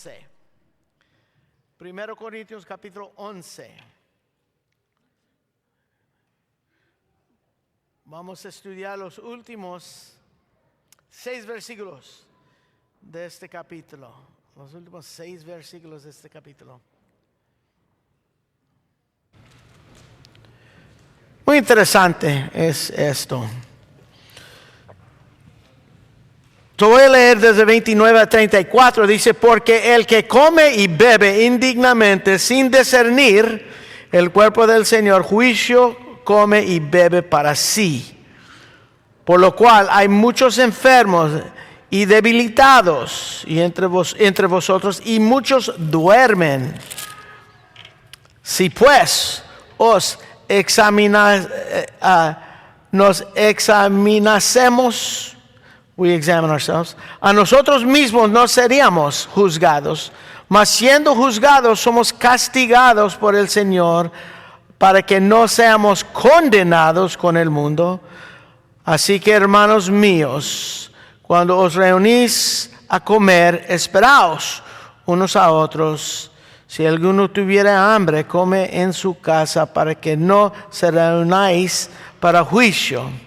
11. 1 Corintios capítulo 11. Vamos a estudiar los últimos 6 versículos de este capítulo. Los últimos 6 versículos de este capítulo. Muy interesante es esto. Yo voy a leer desde 29 a 34. Dice, porque el que come y bebe indignamente sin discernir el cuerpo del Señor, juicio come y bebe para sí. Por lo cual hay muchos enfermos y debilitados y entre vosotros, y muchos duermen. Si pues nos examinásemos, we examine ourselves, a nosotros mismos no seríamos juzgados, mas siendo juzgados somos castigados por el Señor, para que no seamos condenados con el mundo. Así que, hermanos míos, cuando os reunís a comer, esperaos unos a otros. Si alguno tuviera hambre, come en su casa, para que no se reunáis para juicio.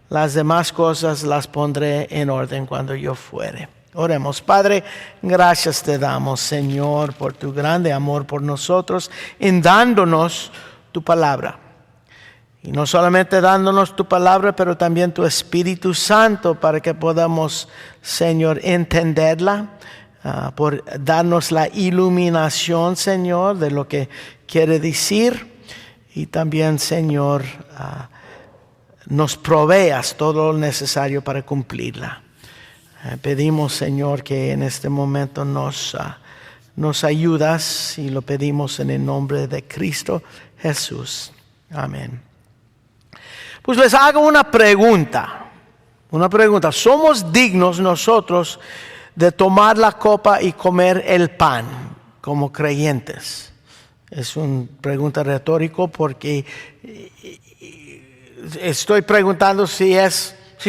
Las demás cosas las pondré en orden cuando yo fuere. Oremos. Padre, gracias te damos, Señor, por tu grande amor por nosotros, en dándonos tu palabra. Y no solamente dándonos tu palabra, pero también tu Espíritu Santo, para que podamos, Señor, entenderla, por darnos la iluminación, Señor, de lo que quiere decir. Y también, Señor, nos proveas todo lo necesario para cumplirla. Pedimos, Señor, que en este momento nos ayudas, y lo pedimos en el nombre de Cristo Jesús. Amén. Pues les hago una pregunta. ¿Somos dignos nosotros de tomar la copa y comer el pan como creyentes? Es una pregunta retórica, porque estoy preguntando si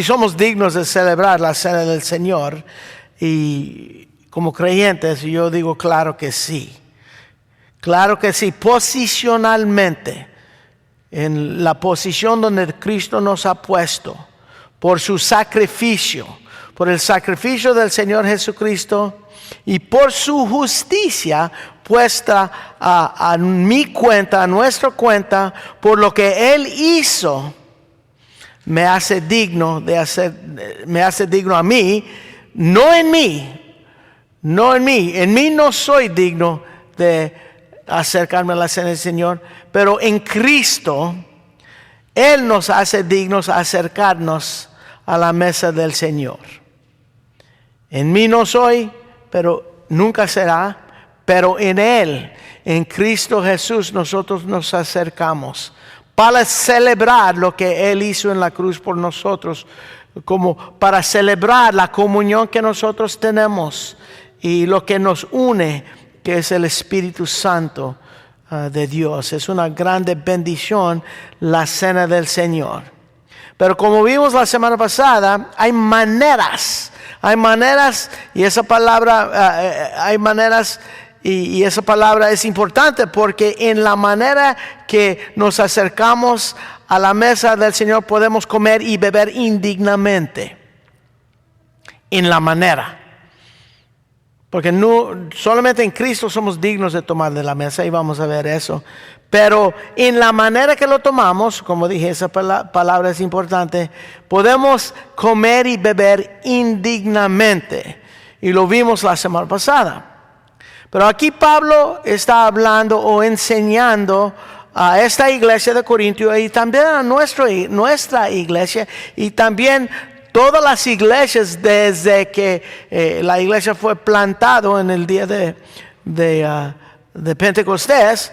somos dignos de celebrar la cena del Señor, y como creyentes yo digo claro que sí. Claro que sí, posicionalmente, en la posición donde Cristo nos ha puesto, por su sacrificio, por el sacrificio del Señor Jesucristo, y por su justicia puesta a mi cuenta, a nuestra cuenta, por lo que Él hizo, me hace digno a mí, no en mí, en mí no soy digno de acercarme a la cena del Señor, pero en Cristo Él nos hace dignos a acercarnos a la mesa del Señor. En mí no soy, pero nunca será, pero en Él, en Cristo Jesús, nosotros nos acercamos para celebrar lo que Él hizo en la cruz por nosotros, como para celebrar la comunión que nosotros tenemos y lo que nos une, que es el Espíritu Santo de Dios. Es una grande bendición la cena del Señor. Pero como vimos la semana pasada, hay maneras, y esa palabra, y esa palabra es importante, porque en la manera que nos acercamos a la mesa del Señor podemos comer y beber indignamente. En la manera. Porque no solamente en Cristo somos dignos de tomar de la mesa, y vamos a ver eso. Pero en la manera que lo tomamos, como dije, esa palabra es importante, podemos comer y beber indignamente. Y lo vimos la semana pasada. Pero aquí Pablo está hablando o enseñando a esta iglesia de Corinto, y también a nuestra iglesia, y también todas las iglesias desde que la iglesia fue plantado en el día de Pentecostés.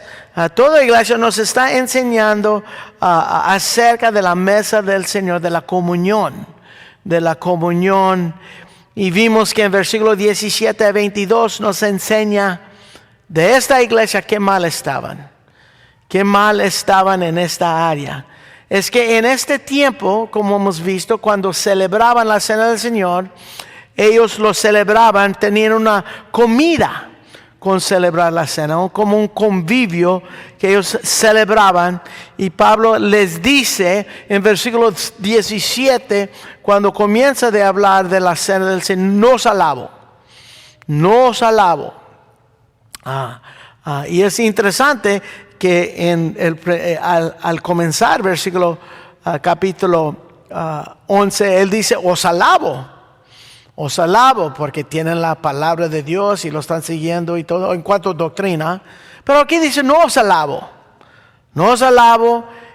Toda iglesia nos está enseñando acerca de la mesa del Señor, de la comunión. Y vimos que en versículo 17 a 22 nos enseña de esta iglesia qué mal estaban en esta área. Es que en este tiempo, como hemos visto, cuando celebraban la cena del Señor, ellos lo celebraban, tenían una comida con celebrar la cena, como un convivio que ellos celebraban. Y Pablo les dice en versículo 17, cuando comienza de hablar de la cena del Señor, no os alabo. Y es interesante que al comenzar capítulo 11, él dice, os alabo porque tienen la palabra de Dios y lo están siguiendo y todo en cuanto a doctrina. Pero aquí dice, no os alabo.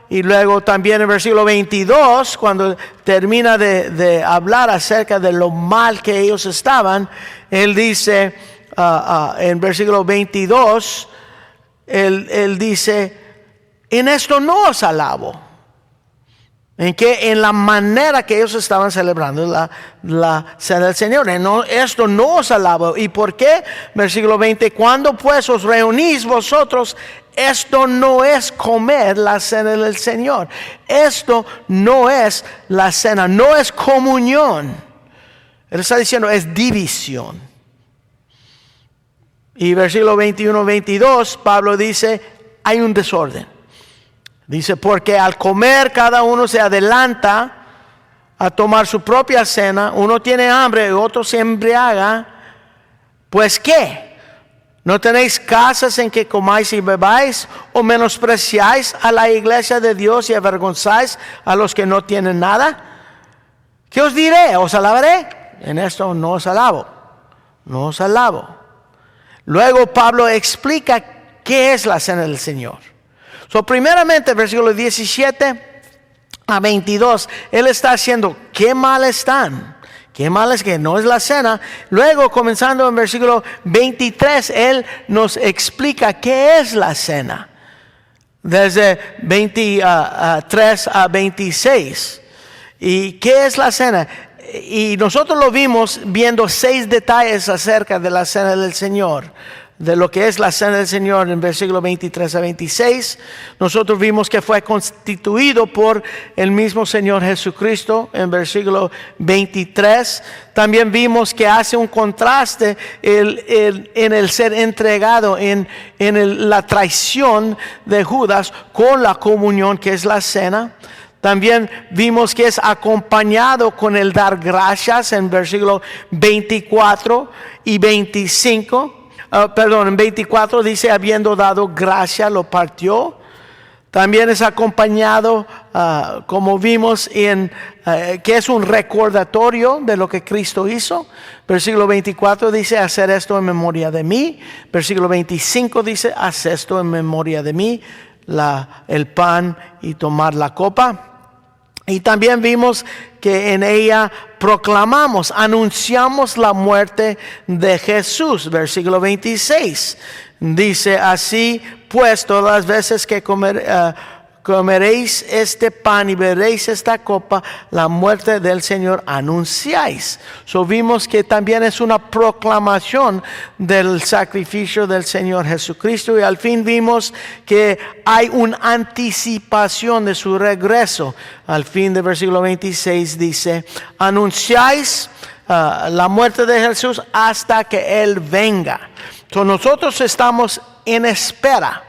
Y luego también en versículo 22, cuando termina de hablar acerca de lo mal que ellos estaban, él dice, en versículo 22, él dice, en esto no os alabo. En la manera que ellos estaban celebrando la cena del Señor. Esto no os alabo. ¿Y por qué? Versículo 20. Cuando pues os reunís vosotros, esto no es comer la cena del Señor. Esto no es la cena, no es comunión. Él está diciendo, es división. Y versículo 21-22, Pablo dice, hay un desorden. Dice, porque al comer cada uno se adelanta a tomar su propia cena. Uno tiene hambre y otro se embriaga. Pues ¿qué? ¿No tenéis casas en que comáis y bebáis? ¿O menospreciáis a la iglesia de Dios y avergonzáis a los que no tienen nada? ¿Qué os diré? ¿Os alabaré? En esto no os alabo. Luego Pablo explica qué es la cena del Señor. Primeramente, versículos 17 a 22, él está haciendo, qué mal están. Qué mal es que no es la cena. Luego, comenzando en versículo 23, él nos explica qué es la cena. Desde 23 a 26. ¿Y qué es la cena? Y nosotros lo vimos viendo 6 detalles acerca de la cena del Señor. De lo que es la cena del Señor en versículo 23 a 26. Nosotros vimos que fue constituido por el mismo Señor Jesucristo en versículo 23. También vimos que hace un contraste en el ser entregado, en la traición de Judas con la comunión que es la cena. También vimos que es acompañado con el dar gracias en versículo 24 y 25. En 24 dice, habiendo dado gracia, lo partió. También es acompañado, como vimos, que es un recordatorio de lo que Cristo hizo. Versículo 24 dice, hacer esto en memoria de mí. Versículo 25 dice, haz esto en memoria de mí, el pan y tomar la copa. Y también vimos que en ella proclamamos, anunciamos la muerte de Jesús. Versículo 26 dice, así pues todas las veces que comeréis este pan y beberéis esta copa, la muerte del Señor anunciáis. Vimos que también es una proclamación del sacrificio del Señor Jesucristo. Y al fin vimos que hay una anticipación de su regreso. Al fin del versículo 26 dice, anunciáis la muerte de Jesús hasta que Él venga. Nosotros estamos en espera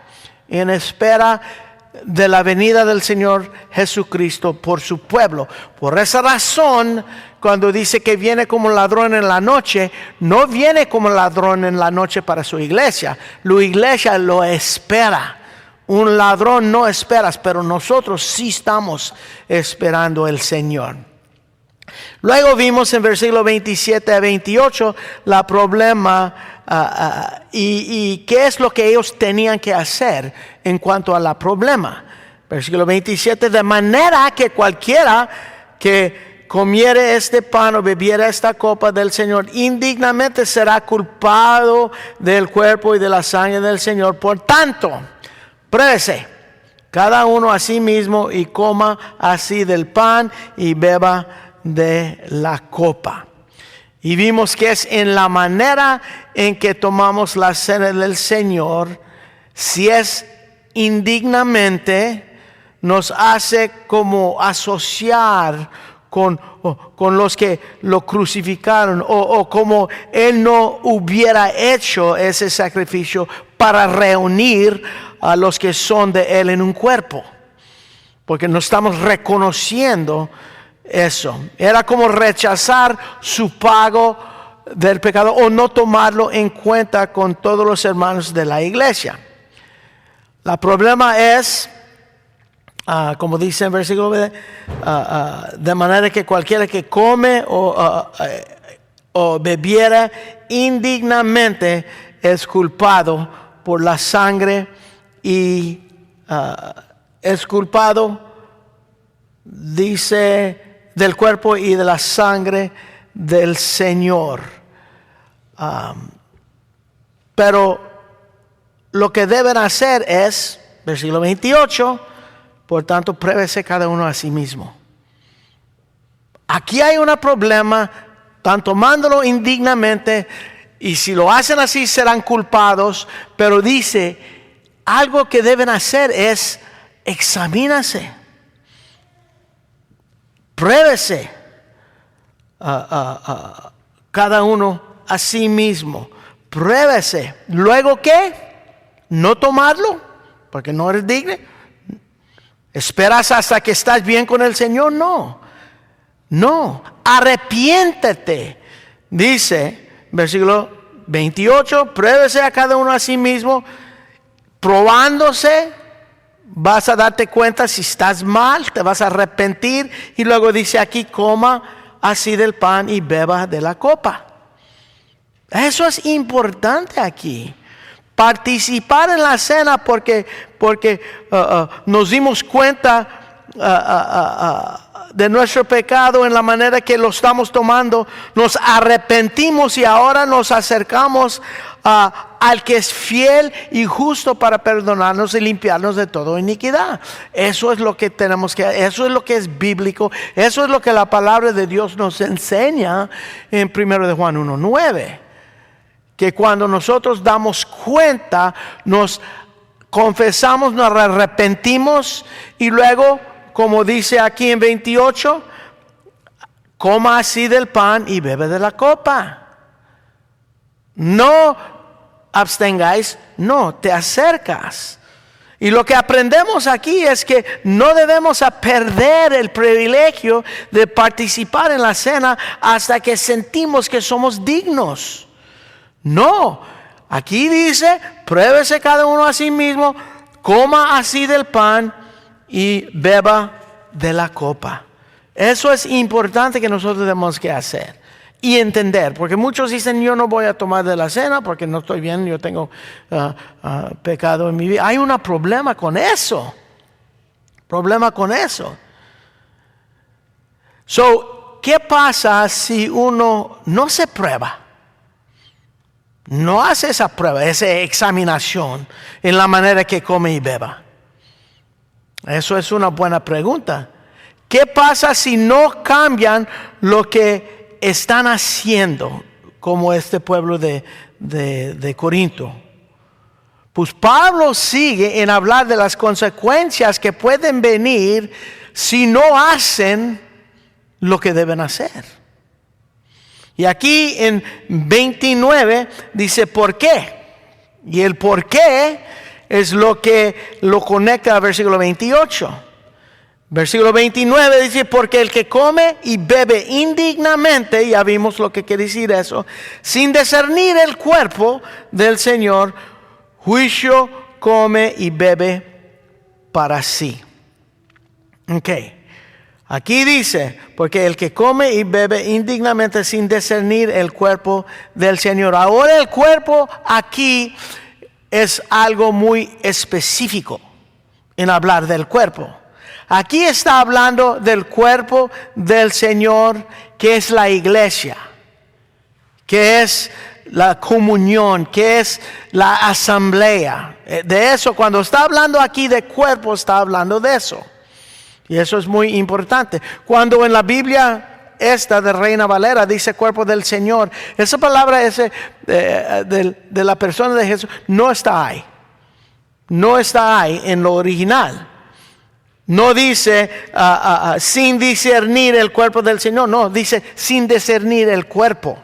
de la venida del Señor Jesucristo por su pueblo. Por esa razón, cuando dice que viene como ladrón en la noche, no viene como ladrón en la noche para su iglesia. La iglesia lo espera. Un ladrón no esperas, pero nosotros sí estamos esperando el Señor. Luego vimos en versículo 27 a 28 la problema y qué es lo que ellos tenían que hacer en cuanto a la problema. Versículo 27, de manera que cualquiera que comiere este pan o bebiera esta copa del Señor indignamente será culpado del cuerpo y de la sangre del Señor. Por tanto, pruébese cada uno a sí mismo y coma así del pan y beba de la copa. Y vimos que es en la manera en que tomamos la cena del Señor, si es indignamente, nos hace como asociar con los que lo crucificaron, o como Él no hubiera hecho ese sacrificio para reunir a los que son de Él en un cuerpo. Porque no estamos reconociendo eso. Era como rechazar su pago del pecado o no tomarlo en cuenta con todos los hermanos de la iglesia. El problema es, como dice en el versículo, de manera que cualquiera que come o bebiera indignamente es culpado por la sangre y es culpado, dice, del cuerpo y de la sangre del Señor. Pero lo que deben hacer es, versículo 28, por tanto, pruébese cada uno a sí mismo. Aquí hay un problema, están tomándolo indignamente, y si lo hacen así serán culpados, pero dice, algo que deben hacer es, examínase, pruébese cada uno a sí mismo, pruébese. ¿Luego qué? ¿No tomarlo? Porque no eres digno. ¿Esperas hasta que estás bien con el Señor? No, arrepiéntete. Dice, versículo 28, pruébese a cada uno a sí mismo, probándose, vas a darte cuenta si estás mal, te vas a arrepentir. Y luego dice aquí, coma así del pan y beba de la copa. Eso es importante aquí. Participar en la cena porque nos dimos cuenta de nuestro pecado en la manera que lo estamos tomando, nos arrepentimos y ahora nos acercamos al que es fiel y justo para perdonarnos y limpiarnos de toda iniquidad. Eso es lo que tenemos que hacer, eso es lo que es bíblico, eso es lo que la palabra de Dios nos enseña en 1 de Juan 1:9. Que cuando nosotros damos cuenta, nos confesamos, nos arrepentimos y luego, como dice aquí en 28, coma así del pan y bebe de la copa. No abstengáis, no, te acercas. Y lo que aprendemos aquí es que no debemos perder el privilegio de participar en la cena hasta que sentimos que somos dignos. No, aquí dice, pruébese cada uno a sí mismo, coma así del pan y beba de la copa. Eso es importante que nosotros tenemos que hacer y entender, porque muchos dicen, yo no voy a tomar de la cena porque no estoy bien, yo tengo pecado en mi vida. Hay un problema con eso. ¿Qué pasa si uno no se prueba? No hace esa prueba, esa examinación en la manera que come y beba. Eso es una buena pregunta. ¿Qué pasa si no cambian lo que están haciendo como este pueblo de Corinto? Pues Pablo sigue en hablar de las consecuencias que pueden venir si no hacen lo que deben hacer. Y aquí en 29 dice ¿por qué? Y el por qué es lo que lo conecta al versículo 28. Versículo 29 dice, porque el que come y bebe indignamente, ya vimos lo que quiere decir eso, sin discernir el cuerpo del Señor, juicio come y bebe para sí. Ok. Aquí dice, porque el que come y bebe indignamente sin discernir el cuerpo del Señor. Ahora el cuerpo aquí es algo muy específico en hablar del cuerpo. Aquí está hablando del cuerpo del Señor, que es la iglesia, que es la comunión, que es la asamblea. De eso, cuando está hablando aquí de cuerpo, está hablando de eso. Y eso es muy importante. Cuando en la Biblia esta de Reina Valera dice cuerpo del Señor, esa palabra de la persona de Jesús no está ahí. No está ahí en lo original. No dice sin discernir el cuerpo del Señor. No, dice sin discernir el cuerpo.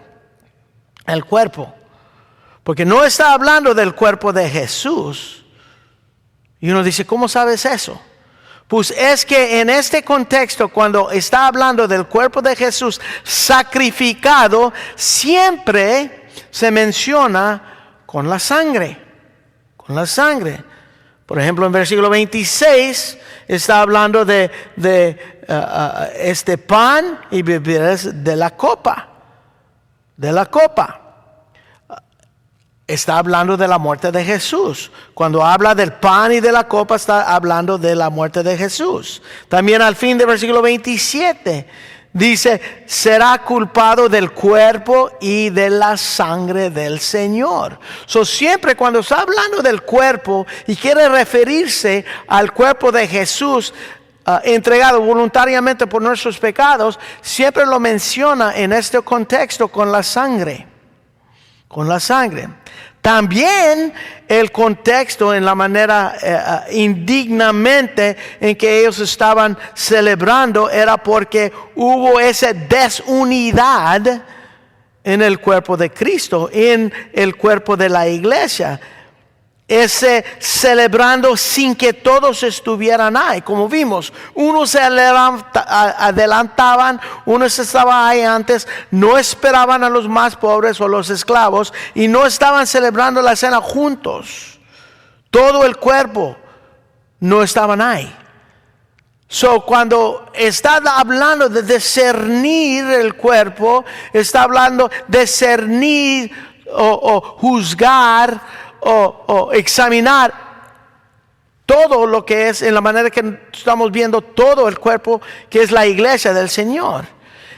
El cuerpo. Porque no está hablando del cuerpo de Jesús. Y uno dice, ¿cómo sabes eso? Pues es que en este contexto, cuando está hablando del cuerpo de Jesús sacrificado, siempre se menciona con la sangre. Con la sangre. Por ejemplo, en versículo 26 está hablando de este pan y beberás de la copa. De la copa. Está hablando de la muerte de Jesús. Cuando habla del pan y de la copa, está hablando de la muerte de Jesús. También al fin del versículo 27 dice, será culpado del cuerpo y de la sangre del Señor. Siempre cuando está hablando del cuerpo y quiere referirse al cuerpo de Jesús, entregado voluntariamente por nuestros pecados, siempre lo menciona en este contexto con la sangre. Con la sangre. También el contexto en la manera indignamente en que ellos estaban celebrando era porque hubo esa desunidad en el cuerpo de Cristo, en el cuerpo de la iglesia. Ese celebrando sin que todos estuvieran ahí. Como vimos, unos se adelantaban, unos estaban ahí antes, no esperaban a los más pobres o los esclavos y no estaban celebrando la cena juntos. Todo el cuerpo no estaban ahí. Cuando está hablando de discernir el cuerpo, está hablando de discernir o juzgar o examinar todo lo que es en la manera que estamos viendo todo el cuerpo que es la iglesia del Señor.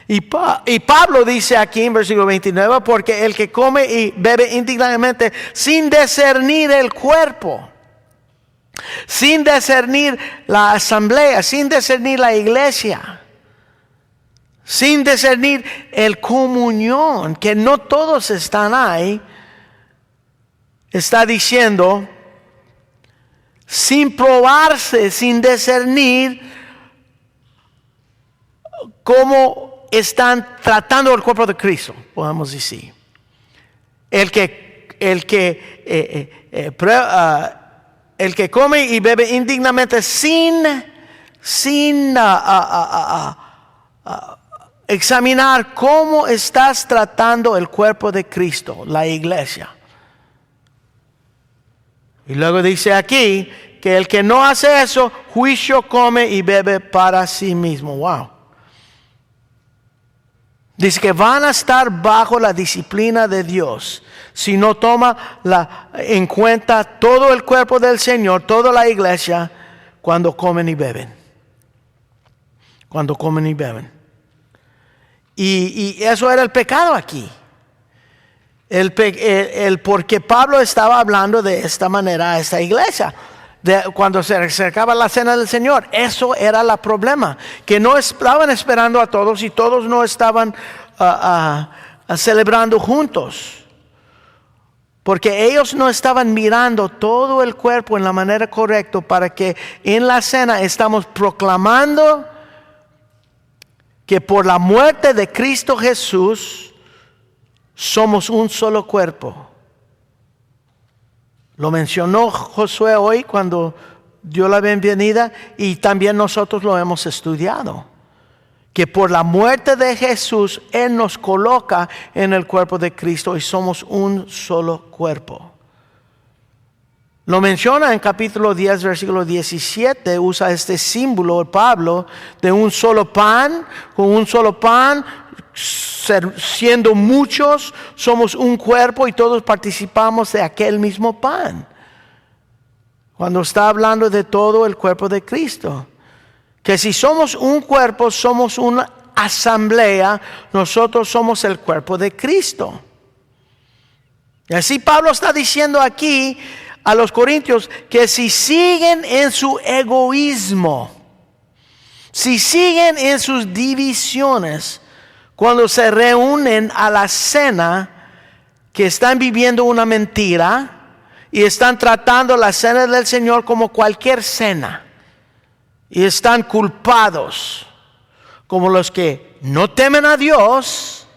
Y Pablo dice aquí en versículo 29, porque el que come y bebe indignamente sin discernir el cuerpo, sin discernir la asamblea, sin discernir la iglesia, sin discernir el comunión, que no todos están ahí, está diciendo, sin probarse, sin discernir cómo están tratando el cuerpo de Cristo, podemos decir. El que come y bebe indignamente sin examinar cómo estás tratando el cuerpo de Cristo, la iglesia. Y luego dice aquí que el que no hace eso, juicio come y bebe para sí mismo. Wow. Dice que van a estar bajo la disciplina de Dios si no toma en cuenta todo el cuerpo del Señor, toda la iglesia, cuando comen y beben. Cuando comen y beben. Y eso era el pecado aquí. Porque Pablo estaba hablando de esta manera a esta iglesia. Cuando se acercaba la cena del Señor, eso era el problema. Que no estaban esperando a todos y todos no estaban celebrando juntos. Porque ellos no estaban mirando todo el cuerpo en la manera correcta para que en la cena estamos proclamando que por la muerte de Cristo Jesús somos un solo cuerpo. Lo mencionó Josué hoy cuando dio la bienvenida y también nosotros lo hemos estudiado. Que por la muerte de Jesús, Él nos coloca en el cuerpo de Cristo y somos un solo cuerpo. Lo menciona en capítulo 10, versículo 17, usa este símbolo Pablo de un solo pan, con un solo pan, siendo muchos, somos un cuerpo y todos participamos de aquel mismo pan. Cuando está hablando de todo el cuerpo de Cristo. Que si somos un cuerpo, somos una asamblea, nosotros somos el cuerpo de Cristo. Y así Pablo está diciendo aquí a los corintios que si siguen en su egoísmo, si siguen en sus divisiones, cuando se reúnen a la cena, que están viviendo una mentira y están tratando la cena del Señor como cualquier cena. y están culpados, como los que no temen a Dios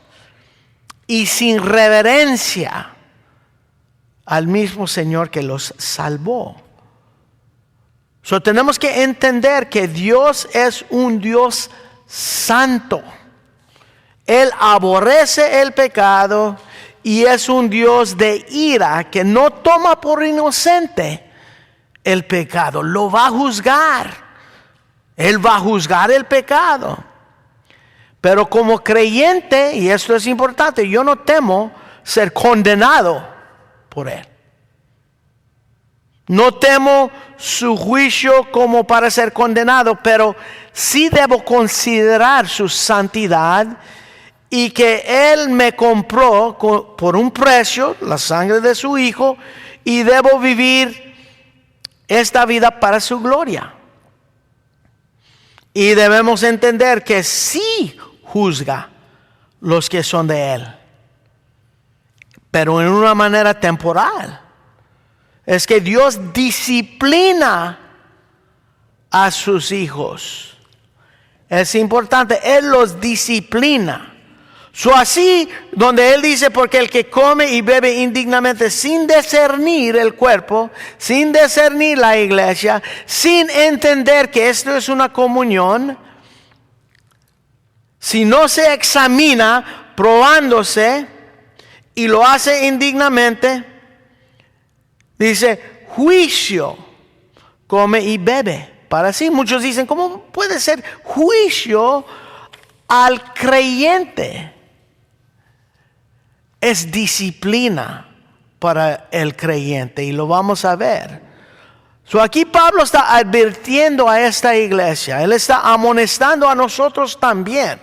y sin reverencia al mismo Señor que los salvó. Tenemos que entender que Dios es un Dios santo. Él aborrece el pecado y es un Dios de ira que no toma por inocente el pecado. Lo va a juzgar. Él va a juzgar el pecado. Pero como creyente, y esto es importante, yo no temo ser condenado por Él. No temo su juicio como para ser condenado, pero sí debo considerar su santidad y que Él me compró por un precio, la sangre de su Hijo, y debo vivir esta vida para su gloria. Y debemos entender que sí juzga los que son de Él, pero en una manera temporal. Es que Dios disciplina a sus hijos. Es importante, Él los disciplina. Así, donde Él dice, porque el que come y bebe indignamente sin discernir el cuerpo, sin discernir la iglesia, sin entender que esto es una comunión, si no se examina, probándose, y lo hace indignamente, dice, juicio, come y bebe. Para sí, muchos dicen, ¿cómo puede ser juicio al creyente? Es disciplina para el creyente y lo vamos a ver. Aquí Pablo está advirtiendo a esta iglesia, él está amonestando a nosotros también,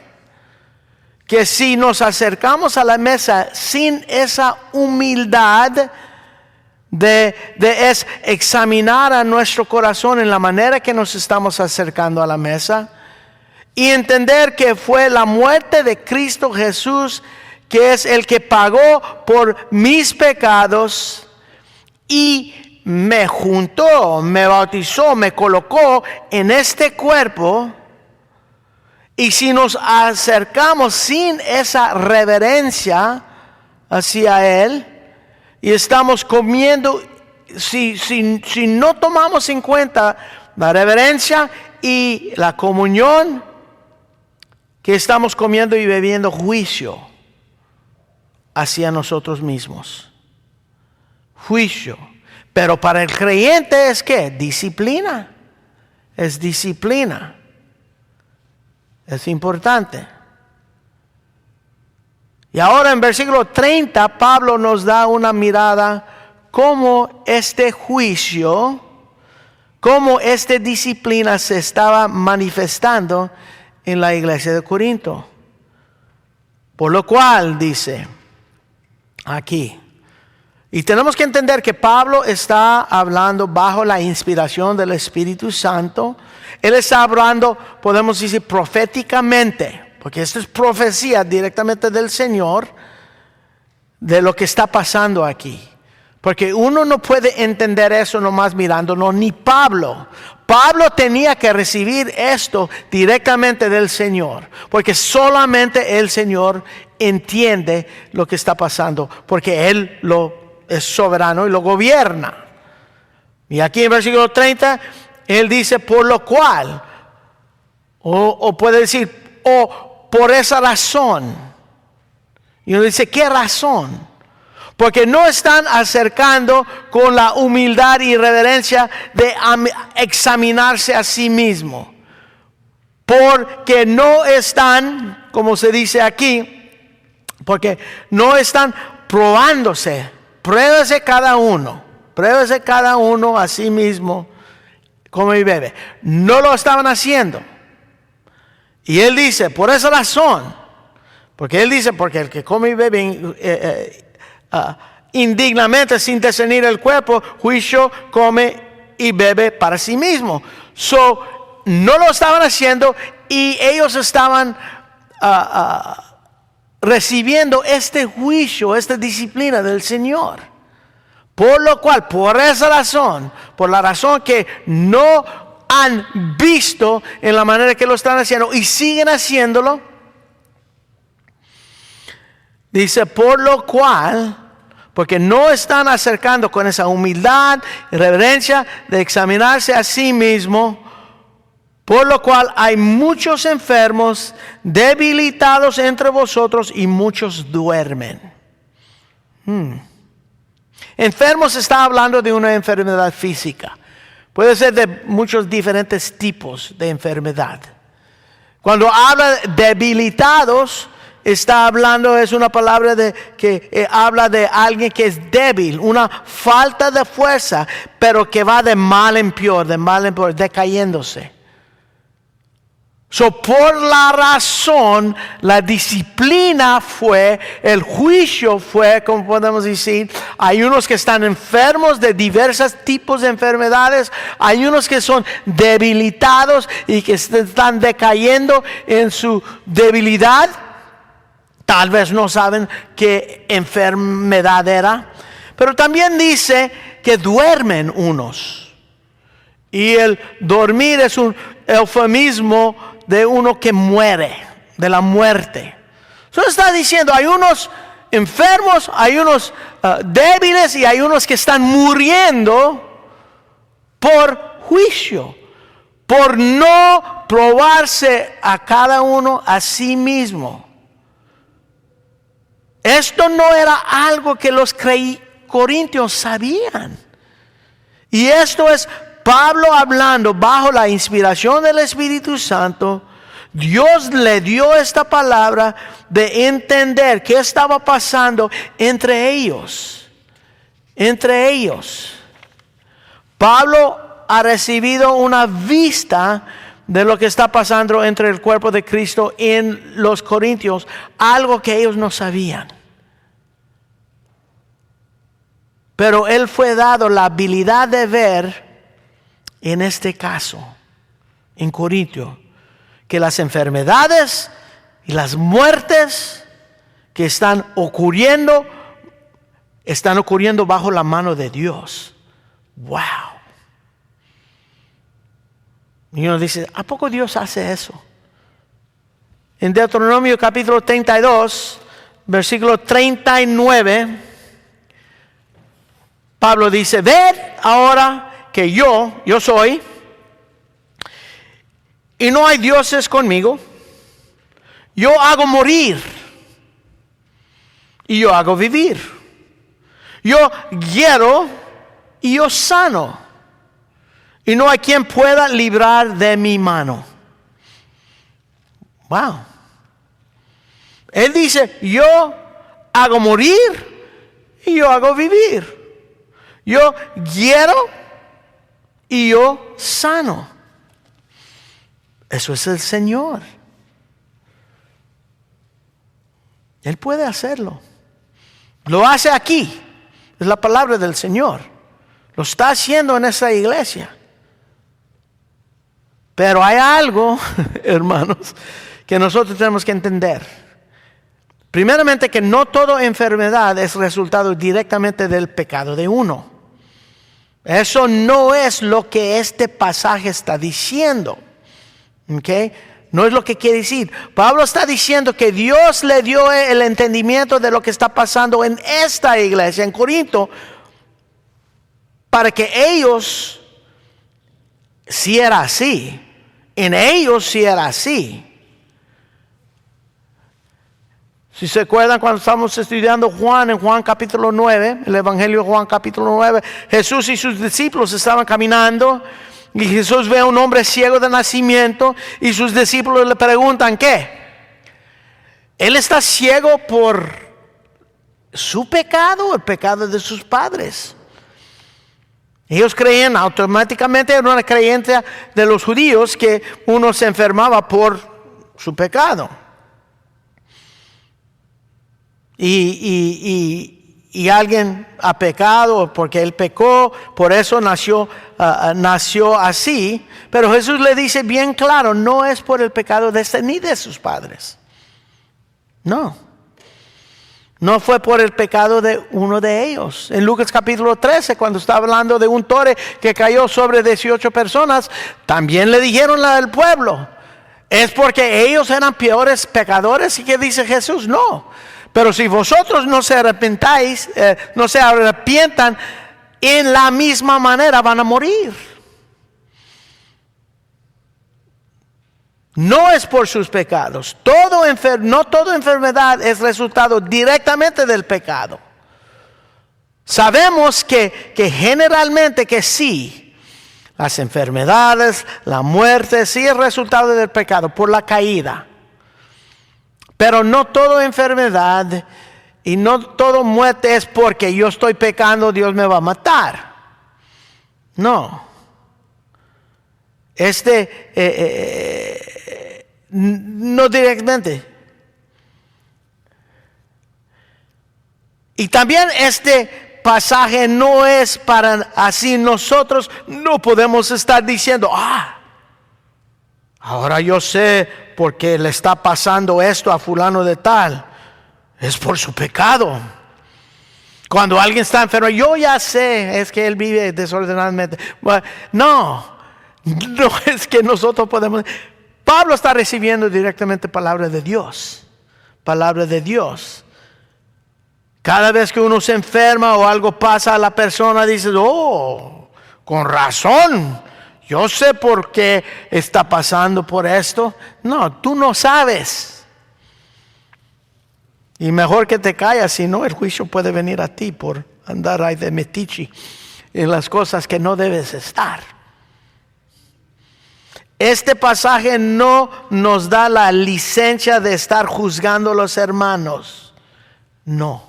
que si nos acercamos a la mesa sin esa humildad de examinar a nuestro corazón en la manera que nos estamos acercando a la mesa y entender que fue la muerte de Cristo Jesús que es el que pagó por mis pecados y me juntó, me bautizó, me colocó en este cuerpo. Y si nos acercamos sin esa reverencia hacia Él y estamos comiendo, si no tomamos en cuenta la reverencia y la comunión, que estamos comiendo y bebiendo juicio hacia nosotros mismos. Juicio. Pero para el creyente es ¿qué? Disciplina. Es disciplina. Es importante. Y ahora en versículo 30 Pablo nos da una mirada cómo este juicio, cómo esta disciplina se estaba manifestando en la iglesia de Corinto. Por lo cual dice aquí, y tenemos que entender que Pablo está hablando bajo la inspiración del Espíritu Santo. Él está hablando, podemos decir, proféticamente, porque esto es profecía directamente del Señor, de lo que está pasando aquí. Porque uno no puede entender eso nomás mirándolo, ni Pablo. Pablo tenía que recibir esto directamente del Señor, porque solamente el Señor entiende lo que está pasando, porque Él es soberano y lo gobierna. Y aquí en versículo 30, Él dice, por lo cual, o puede decir, o por esa razón. Y uno dice, ¿qué razón? Porque no están acercando con la humildad y reverencia de examinarse a sí mismo. Porque no están, como se dice aquí, porque no están probándose. Pruébese cada uno a sí mismo, come y bebe. No lo estaban haciendo. Y él dice, por esa razón, porque él dice, porque el que come y bebe indignamente sin discernir el cuerpo, juicio, come y bebe para sí mismo. No lo estaban haciendo y ellos estaban recibiendo este juicio, esta disciplina del Señor. Por lo cual, por esa razón, por la razón que no han visto en la manera que lo están haciendo y siguen haciéndolo. Dice, por lo cual, porque no están acercando con esa humildad y reverencia de examinarse a sí mismo, por lo cual hay muchos enfermos, debilitados entre vosotros y muchos duermen. Enfermos está hablando de una enfermedad física. Puede ser de muchos diferentes tipos de enfermedad. Cuando habla de debilitados, está hablando, es una palabra que habla de alguien que es débil, una falta de fuerza, pero que va de mal en peor, decayéndose. Por la razón, la disciplina fue, el juicio fue, como podemos decir, hay unos que están enfermos de diversos tipos de enfermedades, hay unos que son debilitados y que están decayendo en su debilidad. Tal vez no saben qué enfermedad era, pero también dice que duermen unos. Y el dormir es un eufemismo de uno que muere, de la muerte. Entonces está diciendo, hay unos enfermos, hay unos débiles y hay unos que están muriendo por juicio, por no probarse a cada uno a sí mismo. Esto no era algo que los corintios sabían. Y esto es Pablo hablando bajo la inspiración del Espíritu Santo. Dios le dio esta palabra de entender qué estaba pasando entre ellos. Entre ellos. Pablo ha recibido una vista de lo que está pasando entre el cuerpo de Cristo en los corintios, algo que ellos no sabían. Pero él fue dado la habilidad de ver, en este caso, en Corintio, que las enfermedades y las muertes que están ocurriendo bajo la mano de Dios. ¡Wow! Y uno dice, ¿a poco Dios hace eso? En Deuteronomio capítulo 32, versículo 39, Pablo dice, ved ahora que yo soy, y no hay dioses conmigo. Yo hago morir, y yo hago vivir. Yo hiero, y yo sano. Y no hay quien pueda librar de mi mano. Wow. Él dice, yo hago morir y yo hago vivir. Yo hiero y yo sano. Eso es el Señor. Él puede hacerlo. Lo hace aquí. Es la palabra del Señor. Lo está haciendo en esta iglesia. Pero hay algo, hermanos, que nosotros tenemos que entender. Primeramente, que no toda enfermedad es resultado directamente del pecado de uno. Eso no es lo que este pasaje está diciendo. ¿Okay? No es lo que quiere decir. Pablo está diciendo que Dios le dio el entendimiento de lo que está pasando en esta iglesia, en Corinto, para que ellos, si era así, en ellos si era así. Si se acuerdan cuando estamos estudiando Juan, en Juan capítulo 9, el Evangelio de Juan capítulo 9, Jesús y sus discípulos estaban caminando y Jesús ve a un hombre ciego de nacimiento y sus discípulos le preguntan, ¿qué? ¿Él está ciego por su pecado o el pecado de sus padres? Ellos creían automáticamente, era una creencia de los judíos que uno se enfermaba por su pecado. Y alguien ha pecado porque él pecó, por eso nació así. Pero Jesús le dice bien claro, no es por el pecado de este ni de sus padres. No No fue por el pecado de uno de ellos. En Lucas capítulo 13, cuando está hablando de un tore que cayó sobre 18 personas, también le dijeron al pueblo, ¿es porque ellos eran peores pecadores? ¿Y qué dice Jesús? No. Pero si vosotros no se arrepentáis, no se arrepientan, en la misma manera van a morir. No es por sus pecados. No toda enfermedad es resultado directamente del pecado. Sabemos que generalmente que sí, las enfermedades, la muerte, sí es resultado del pecado, por la caída. Pero no toda enfermedad y no toda muerte es porque yo estoy pecando, Dios me va a matar. No. No directamente. Y también este pasaje no es para así nosotros no podemos estar diciendo, ahora yo sé por qué le está pasando esto a fulano de tal. Es por su pecado. Cuando alguien está enfermo, yo ya sé, es que él vive desordenadamente. No es que nosotros podemos. Pablo está recibiendo directamente palabra de Dios. Palabra de Dios. Cada vez que uno se enferma o algo pasa a la persona, dice, con razón. Yo sé por qué está pasando por esto. No, tú no sabes. Y mejor que te calles, si no el juicio puede venir a ti por andar ahí de metiche en las cosas que no debes estar. Este pasaje no nos da la licencia de estar juzgando a los hermanos. No.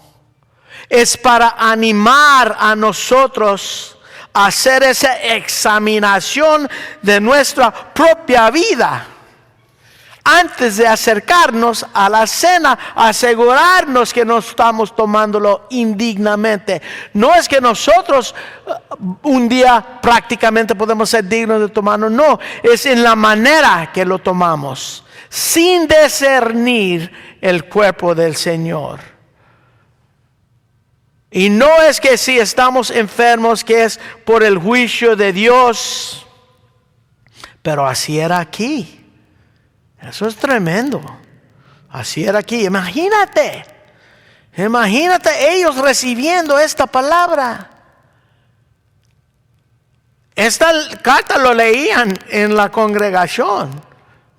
Es para animar a nosotros a hacer esa examinación de nuestra propia vida. Antes de acercarnos a la cena, asegurarnos que no estamos tomándolo indignamente. No es que nosotros un día prácticamente podemos ser dignos de tomarlo, no. Es en la manera que lo tomamos, sin discernir el cuerpo del Señor. Y no es que si estamos enfermos, que es por el juicio de Dios. Pero así era aquí. Eso es tremendo. Así era aquí. Imagínate ellos recibiendo esta palabra. Esta carta lo leían en la congregación,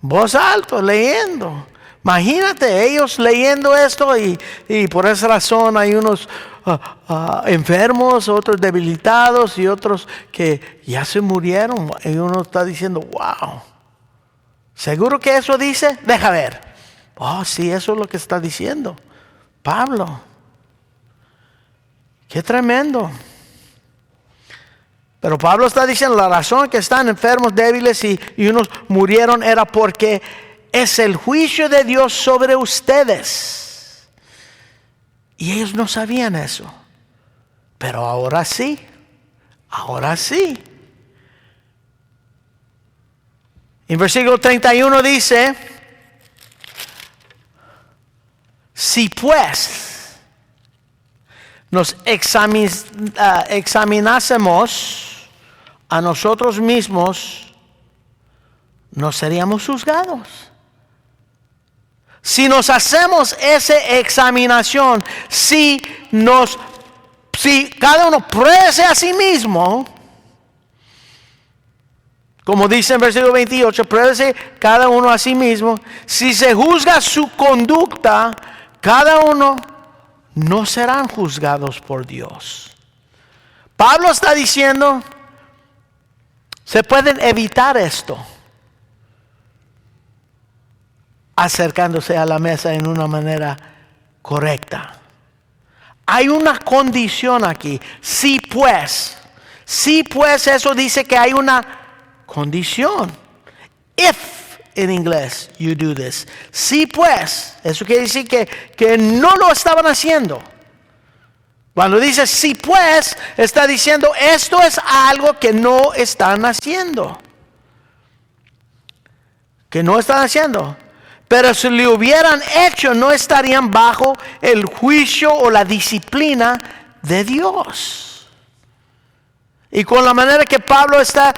voz alta, leyendo. Imagínate ellos leyendo esto y por esa razón hay unos enfermos, otros debilitados y otros que ya se murieron. Y uno está diciendo, wow. ¿Seguro que eso dice? Deja ver. Sí, eso es lo que está diciendo Pablo. Qué tremendo. Pero Pablo está diciendo la razón que están enfermos, débiles y unos murieron era porque es el juicio de Dios sobre ustedes. Y ellos no sabían eso. Pero ahora sí. Ahora sí. En versículo 31 dice, si pues nos examinásemos a nosotros mismos, no seríamos juzgados. Si nos hacemos esa examinación, si cada uno pruébese a sí mismo, como dice en versículo 28, pruébese cada uno a sí mismo. Si se juzga su conducta, cada uno no serán juzgados por Dios. Pablo está diciendo, se pueden evitar esto, acercándose a la mesa en una manera correcta. Hay una condición aquí. Si pues, eso dice que hay una condición. If, en inglés, you do this. Si pues, eso quiere decir que no lo estaban haciendo. Cuando dice si pues, está diciendo esto es algo que no están haciendo. Que no están haciendo. Pero si lo hubieran hecho, no estarían bajo el juicio o la disciplina de Dios. Y con la manera que Pablo está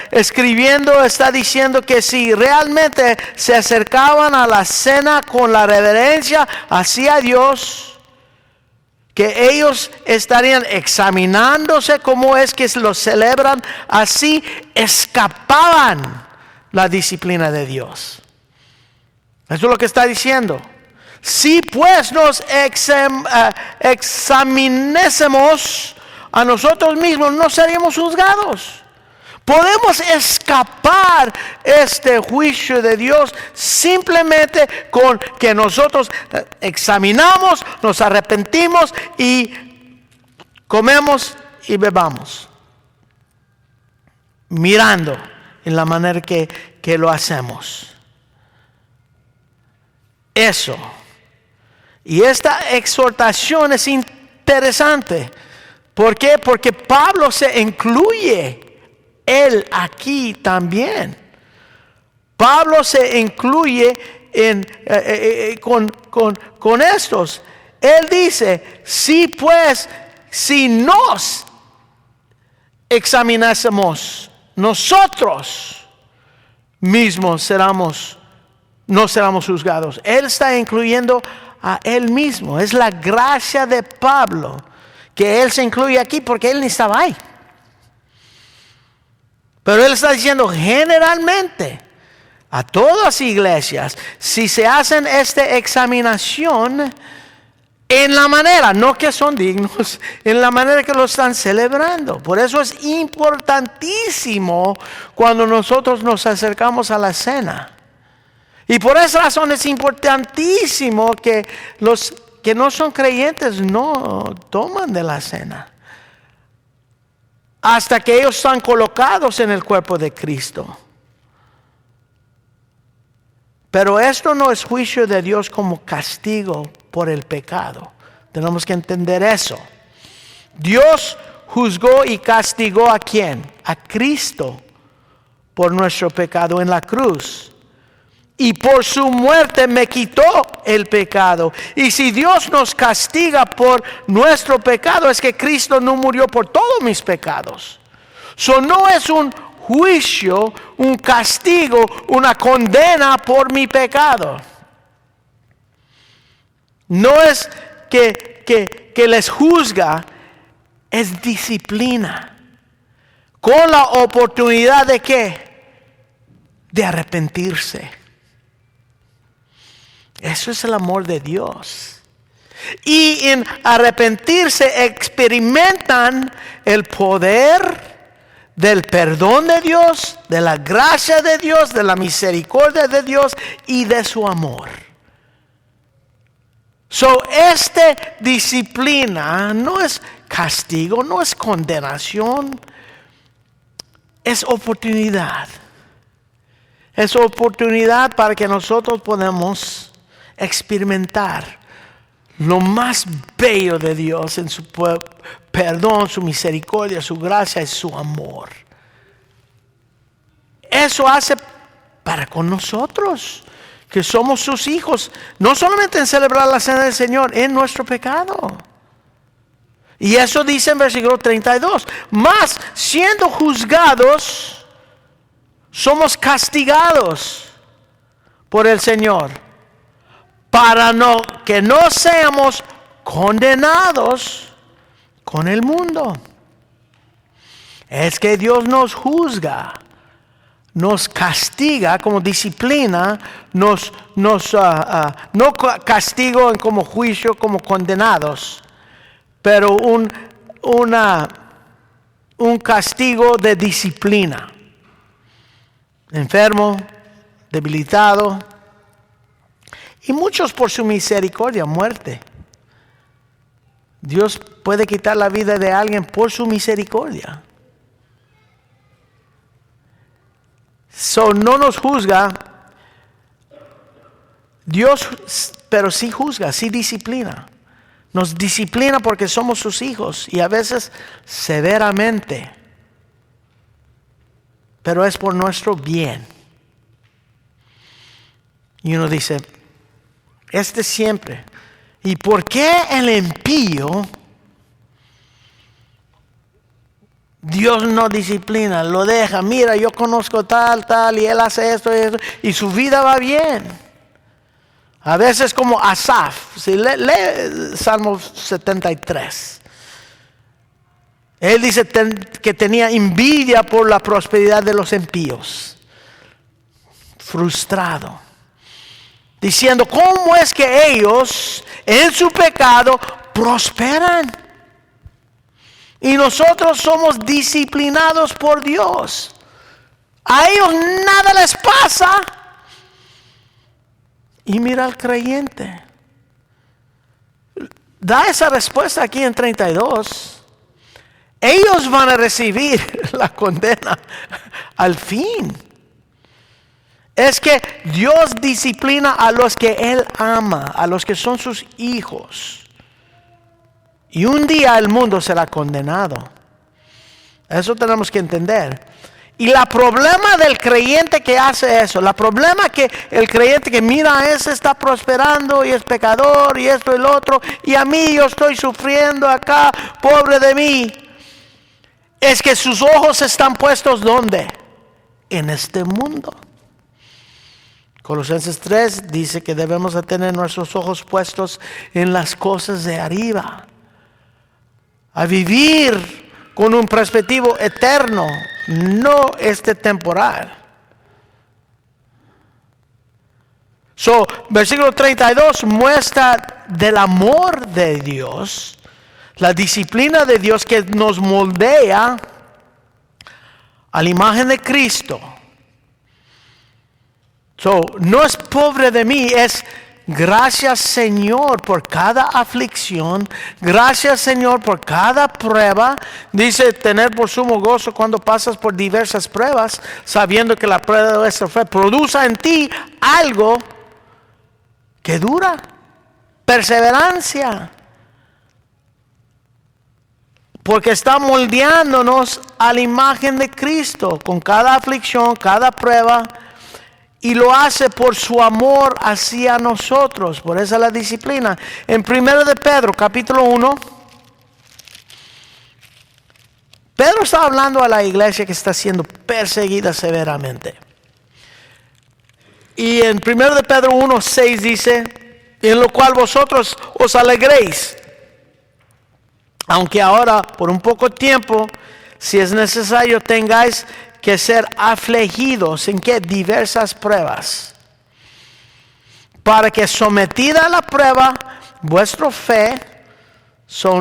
escribiendo, está diciendo que si realmente se acercaban a la cena con la reverencia hacia Dios, que ellos estarían examinándose cómo es que lo celebran, así escapaban la disciplina de Dios. Eso es lo que está diciendo. Si pues nos examinésemos a nosotros mismos, no seríamos juzgados. Podemos escapar este juicio de Dios simplemente con que nosotros examinamos, nos arrepentimos y comemos y bebamos. Mirando en la manera que lo hacemos. Eso. Y esta exhortación es interesante. ¿Por qué? Porque Pablo se incluye él aquí también. Pablo se incluye con estos. Él dice, si pues, si nos examinásemos, nosotros mismos no seremos juzgados. Él está incluyendo a él mismo. Es la gracia de Pablo que él se incluye aquí porque él ni estaba ahí. Pero él está diciendo generalmente a todas las iglesias, si se hacen esta examinación en la manera, no que son dignos, en la manera que lo están celebrando. Por eso es importantísimo cuando nosotros nos acercamos a la cena. Y por esa razón es importantísimo que los que no son creyentes no toman de la cena hasta que ellos están colocados en el cuerpo de Cristo. Pero esto no es juicio de Dios como castigo por el pecado. Tenemos que entender eso. Dios juzgó y castigó ¿a quién? A Cristo por nuestro pecado en la cruz. Y por su muerte me quitó el pecado. Y si Dios nos castiga por nuestro pecado, es que Cristo no murió por todos mis pecados. No es un juicio, un castigo, una condena por mi pecado. No es que les juzga, es disciplina. Con la oportunidad de ¿qué? De arrepentirse. Eso es el amor de Dios. Y en arrepentirse experimentan el poder del perdón de Dios, de la gracia de Dios, de la misericordia de Dios y de su amor. Esta disciplina no es castigo, no es condenación, es oportunidad. Es oportunidad para que nosotros podamos experimentar lo más bello de Dios en su perdón, su misericordia, su gracia y su amor. Eso hace para con nosotros, que somos sus hijos, no solamente en celebrar la cena del Señor, en nuestro pecado. Y eso dice en versículo 32, mas siendo juzgados, somos castigados por el Señor, para que no seamos condenados con el mundo. Es que Dios nos juzga, nos castiga como disciplina, no castigo como juicio, como condenados, pero un castigo de disciplina. Enfermo, debilitado, y muchos por su misericordia, muerte. Dios puede quitar la vida de alguien por su misericordia. No nos juzga Dios, pero sí juzga, sí disciplina. Nos disciplina porque somos sus hijos y a veces severamente. Pero es por nuestro bien. Y uno dice, siempre. ¿Y por qué el impío Dios no disciplina, lo deja? Mira, yo conozco tal, y él hace esto, y su vida va bien. A veces como Asaf, si lee Salmo 73. Él dice que tenía envidia por la prosperidad de los impíos. Frustrado. Diciendo, ¿cómo es que ellos en su pecado prosperan? Y nosotros somos disciplinados por Dios. A ellos nada les pasa. Y mira al creyente. Da esa respuesta aquí en 32. Ellos van a recibir la condena al fin. Es que Dios disciplina a los que Él ama, a los que son sus hijos. Y un día el mundo será condenado. Eso tenemos que entender. Y el problema del creyente que hace eso, el problema que el creyente que mira, ese está prosperando y es pecador y esto y lo otro, y a mí yo estoy sufriendo acá, pobre de mí, es que sus ojos están puestos ¿dónde? En este mundo. Colosenses 3 dice que debemos de tener nuestros ojos puestos en las cosas de arriba. A vivir con un perspectivo eterno, no temporal. Versículo 32 muestra del amor de Dios, la disciplina de Dios que nos moldea a la imagen de Cristo. No es pobre de mí, es gracias Señor por cada aflicción, gracias Señor por cada prueba. Dice tener por sumo gozo cuando pasas por diversas pruebas, sabiendo que la prueba de vuestra fe produce en ti algo que dura, perseverancia. Porque está moldeándonos a la imagen de Cristo con cada aflicción, cada prueba. Y lo hace por su amor hacia nosotros. Por esa la disciplina. En 1 de Pedro, capítulo 1. Pedro está hablando a la iglesia que está siendo perseguida severamente. Y en 1 de Pedro 1, 6 dice, en lo cual vosotros os alegréis. Aunque ahora, por un poco tiempo, si es necesario, tengáis que ser afligidos en que diversas pruebas, para que sometida a la prueba vuestra fe,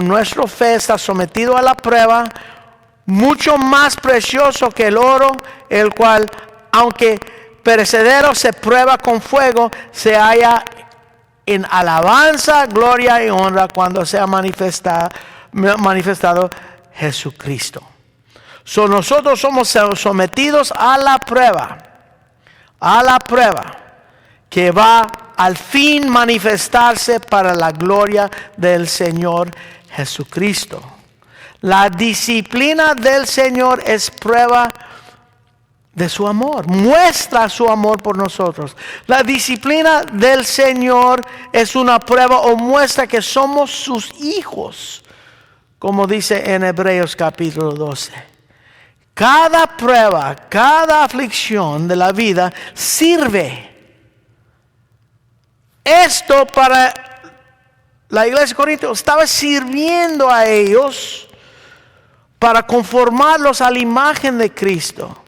nuestra fe está sometido a la prueba, mucho más precioso que el oro, el cual aunque perecedero se prueba con fuego, se halla en alabanza, gloria y honra cuando sea manifestado Jesucristo. Nosotros somos sometidos a la prueba que va al fin manifestarse para la gloria del Señor Jesucristo. La disciplina del Señor es prueba de su amor, muestra su amor por nosotros. La disciplina del Señor es una prueba o muestra que somos sus hijos, como dice en Hebreos capítulo 12. Cada prueba, cada aflicción de la vida sirve. Esto para la iglesia de Corinto estaba sirviendo a ellos para conformarlos a la imagen de Cristo.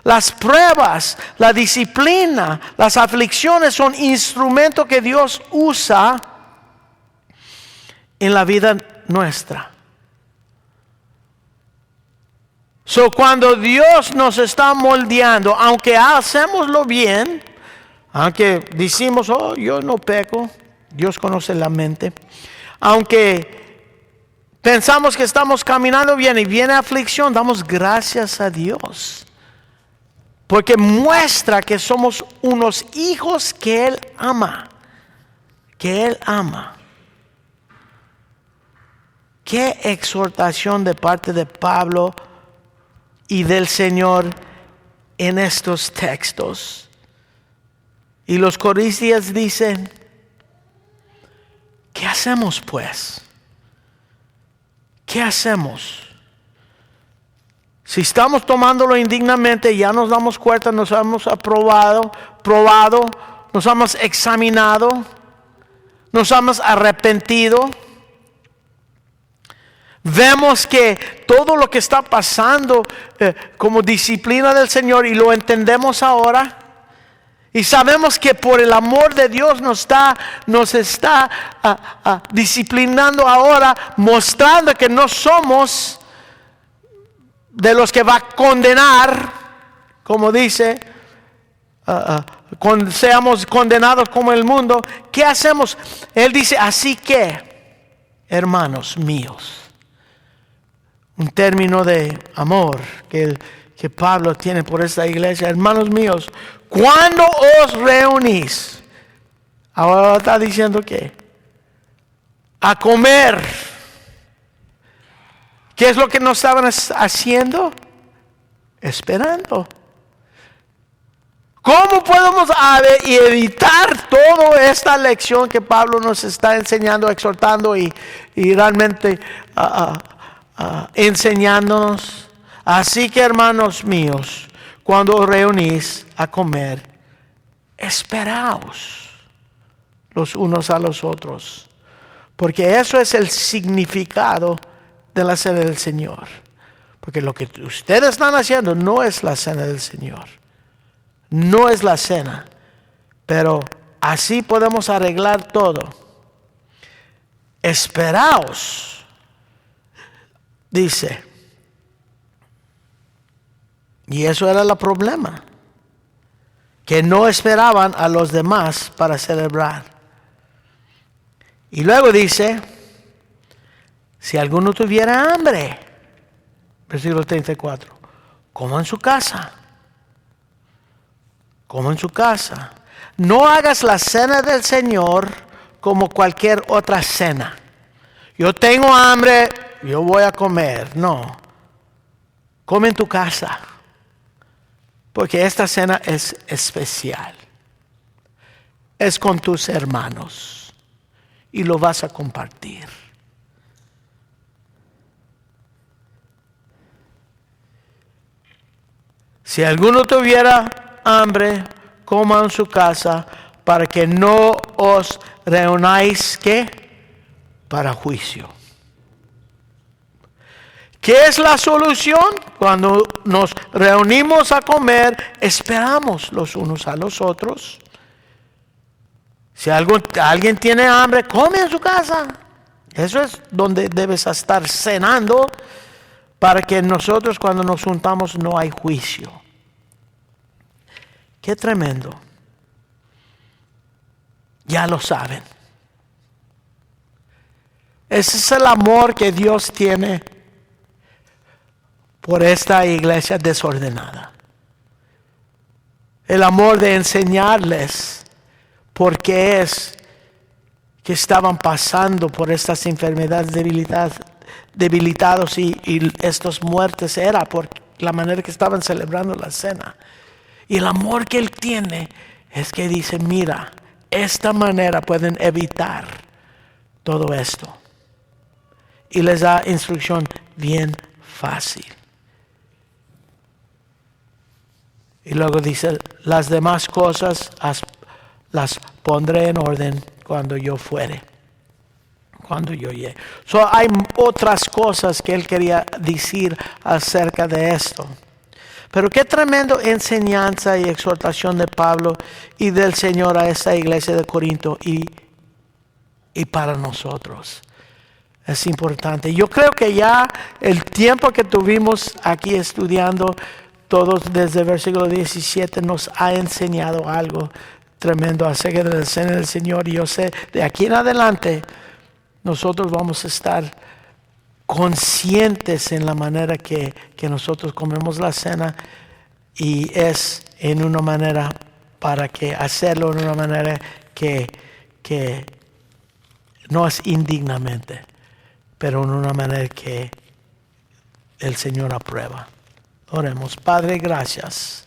Las pruebas, la disciplina, las aflicciones son instrumentos que Dios usa en la vida nuestra. Cuando Dios nos está moldeando, aunque hacemoslo bien, aunque decimos, yo no peco, Dios conoce la mente, aunque pensamos que estamos caminando bien y viene aflicción, damos gracias a Dios, porque muestra que somos unos hijos que Él ama, Qué exhortación de parte de Pablo y del Señor en estos textos. Y los coristas dicen, ¿qué hacemos pues? ¿Qué hacemos? Si estamos tomándolo indignamente, ya nos damos cuenta, nos hemos probado, nos hemos examinado, nos hemos arrepentido. Vemos que todo lo que está pasando como disciplina del Señor y lo entendemos ahora. Y sabemos que por el amor de Dios nos está disciplinando ahora, mostrando que no somos de los que va a condenar, como dice, seamos condenados como el mundo. ¿Qué hacemos? Él dice, así que, hermanos míos, un término de amor que Pablo tiene por esta iglesia. Hermanos míos, cuando os reunís, ahora está diciendo que a comer. ¿Qué es lo que no estaban haciendo? Esperando. ¿Cómo podemos evitar toda esta lección que Pablo nos está enseñando, exhortando y realmente enseñándonos? Así que, hermanos míos, cuando os reunís a comer, esperaos los unos a los otros, porque eso es el significado de la cena del Señor. Porque lo que ustedes están haciendo no es la cena del Señor, no es la cena, pero así podemos arreglar todo. Esperaos, dice. Y eso era el problema, que no esperaban a los demás para celebrar. Y luego dice, si alguno tuviera hambre, versículo 34, coma en su casa. Coma en su casa. No hagas la cena del Señor como cualquier otra cena. Yo tengo hambre, yo voy a comer. No. Come en tu casa. Porque esta cena es especial. Es con tus hermanos. Y lo vas a compartir. Si alguno tuviera hambre, coma en su casa, para que no os reunáis, ¿qué? Para juicio. ¿Qué es la solución? Cuando nos reunimos a comer, esperamos los unos a los otros. Si alguien tiene hambre, come en su casa. Eso es donde debes estar cenando, para que nosotros cuando nos juntamos no hay juicio. Qué tremendo. Ya lo saben. Ese es el amor que Dios tiene por esta iglesia desordenada. El amor de enseñarles por qué es que estaban pasando por estas enfermedades debilitados y estas muertes era por la manera que estaban celebrando la cena. Y el amor que Él tiene es que dice, mira, esta manera pueden evitar todo esto. Y les da instrucción bien fácil. Y luego dice, las demás cosas las pondré en orden cuando yo fuere. Cuando yo llegue. Hay otras cosas que él quería decir acerca de esto. Pero qué tremendo enseñanza y exhortación de Pablo y del Señor a esta iglesia de Corinto y para nosotros. Es importante. Yo creo que ya el tiempo que tuvimos aquí estudiando todos desde el versículo 17 nos ha enseñado algo tremendo acerca de la cena del Señor. Y yo sé, de aquí en adelante, nosotros vamos a estar conscientes en la manera que nosotros comemos la cena, y es en una manera para que hacerlo en una manera que no es indignamente, pero en una manera que el Señor aprueba. Oremos. Padre, gracias.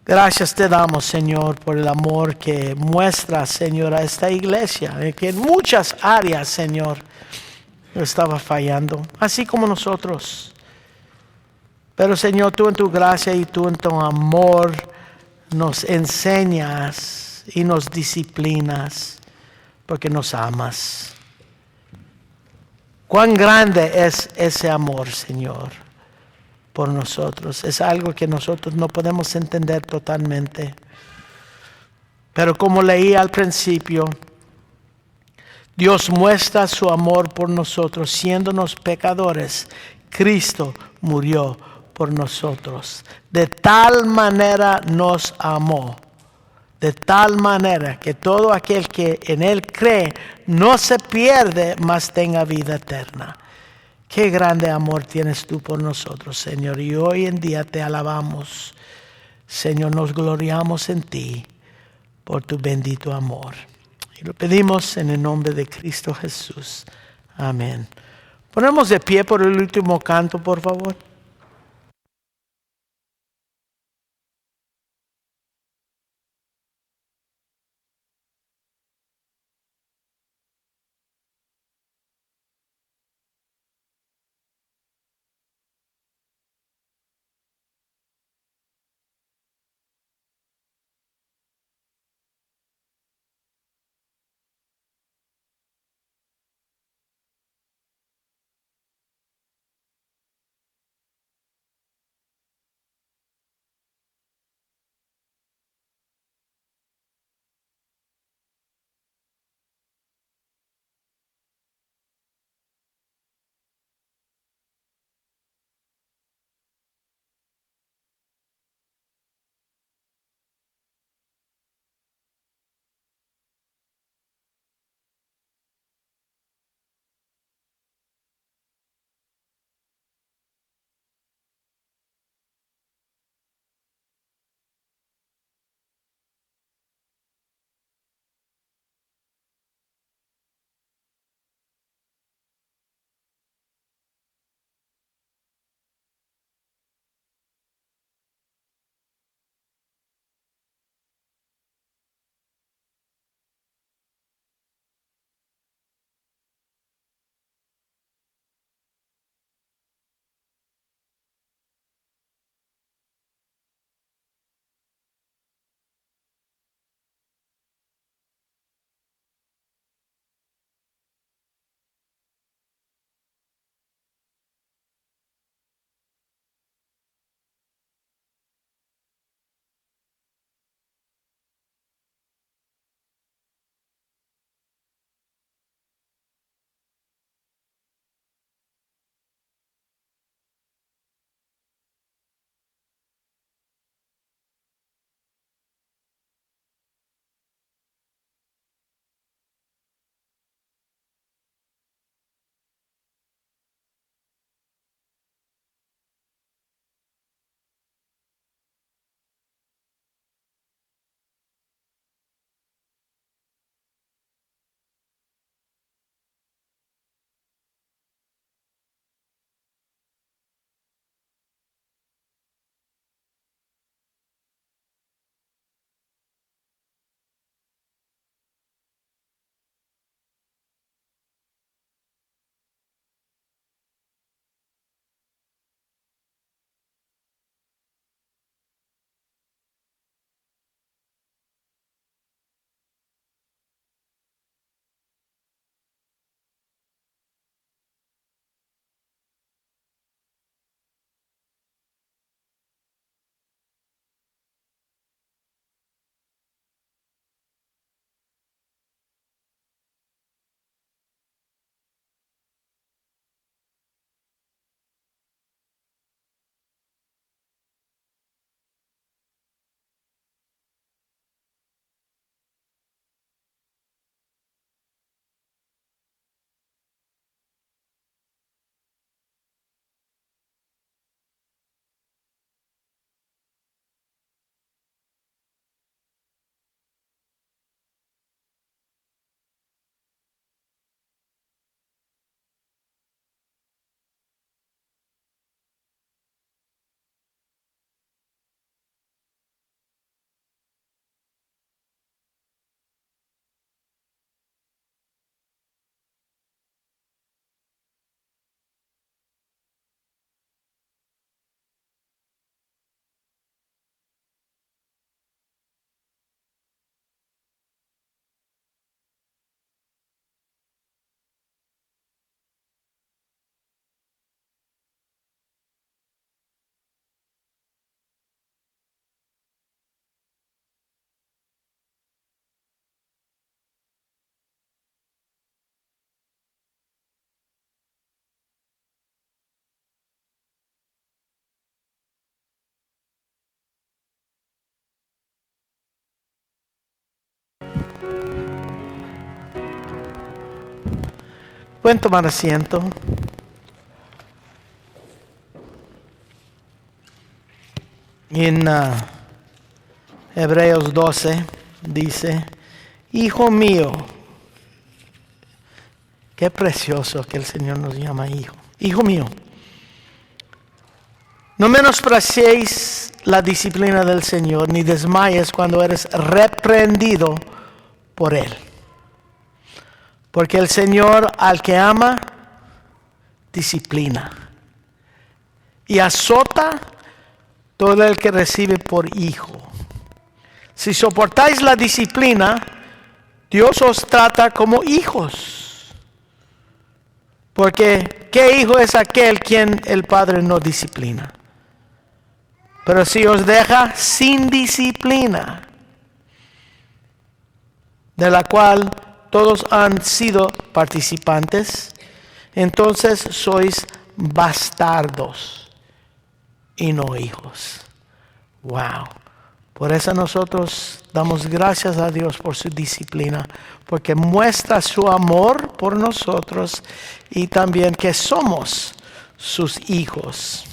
Gracias te damos, Señor, por el amor que muestra, Señor, a esta iglesia, que en muchas áreas, Señor, estaba fallando, así como nosotros. Pero, Señor, tú en tu gracia y tú en tu amor nos enseñas y nos disciplinas porque nos amas. Cuán grande es ese amor, Señor, por nosotros. Es algo que nosotros no podemos entender totalmente. Pero como leí al principio, Dios muestra su amor por nosotros, siéndonos pecadores. Cristo murió por nosotros. De tal manera nos amó. De tal manera que todo aquel que en Él cree no se pierde, mas tenga vida eterna. Qué grande amor tienes tú por nosotros, Señor. Y hoy en día te alabamos. Señor, nos gloriamos en ti por tu bendito amor. Y lo pedimos en el nombre de Cristo Jesús. Amén. Ponemos de pie por el último canto, por favor. Pueden tomar asiento. En Hebreos 12 dice, hijo mío, qué precioso que el Señor nos llama hijo. Hijo mío, no menospreciéis la disciplina del Señor, ni desmayes cuando eres reprendido por Él. Porque el Señor al que ama, disciplina. Y azota todo el que recibe por hijo. Si soportáis la disciplina, Dios os trata como hijos. Porque ¿qué hijo es aquel quien el Padre no disciplina? Pero si os deja sin disciplina, de la cual todos han sido participantes, entonces sois bastardos y no hijos. Wow. Por eso nosotros damos gracias a Dios por su disciplina, porque muestra su amor por nosotros y también que somos sus hijos.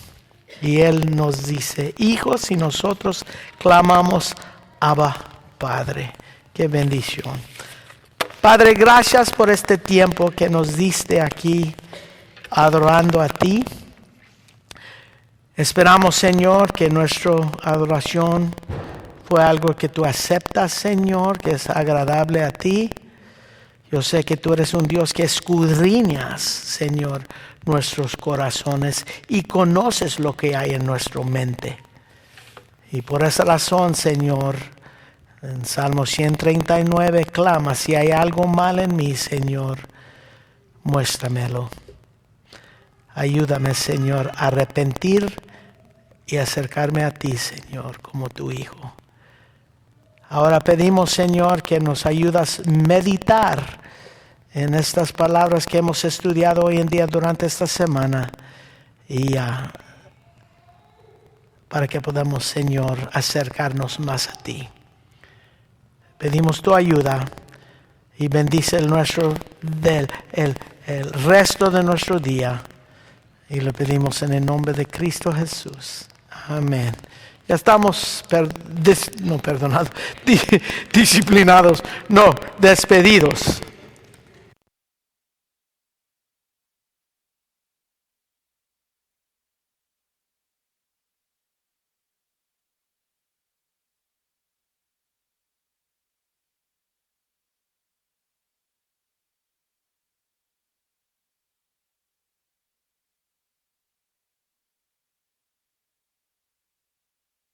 Y Él nos dice, hijos, y nosotros clamamos, Abba, Padre. Qué bendición. Padre, gracias por este tiempo que nos diste aquí adorando a ti. Esperamos, Señor, que nuestra adoración fue algo que tú aceptas, Señor, que es agradable a ti. Yo sé que tú eres un Dios que escudriñas, Señor, nuestros corazones y conoces lo que hay en nuestra mente. Y por esa razón, Señor, en Salmo 139 clama, si hay algo mal en mí, Señor, muéstramelo. Ayúdame, Señor, a arrepentir y acercarme a ti, Señor, como tu Hijo. Ahora pedimos, Señor, que nos ayudas a meditar en estas palabras que hemos estudiado hoy en día durante esta semana y para que podamos, Señor, acercarnos más a ti. Pedimos tu ayuda y bendice el resto de nuestro día. Y lo pedimos en el nombre de Cristo Jesús. Amén. Ya estamos disciplinados. No, despedidos.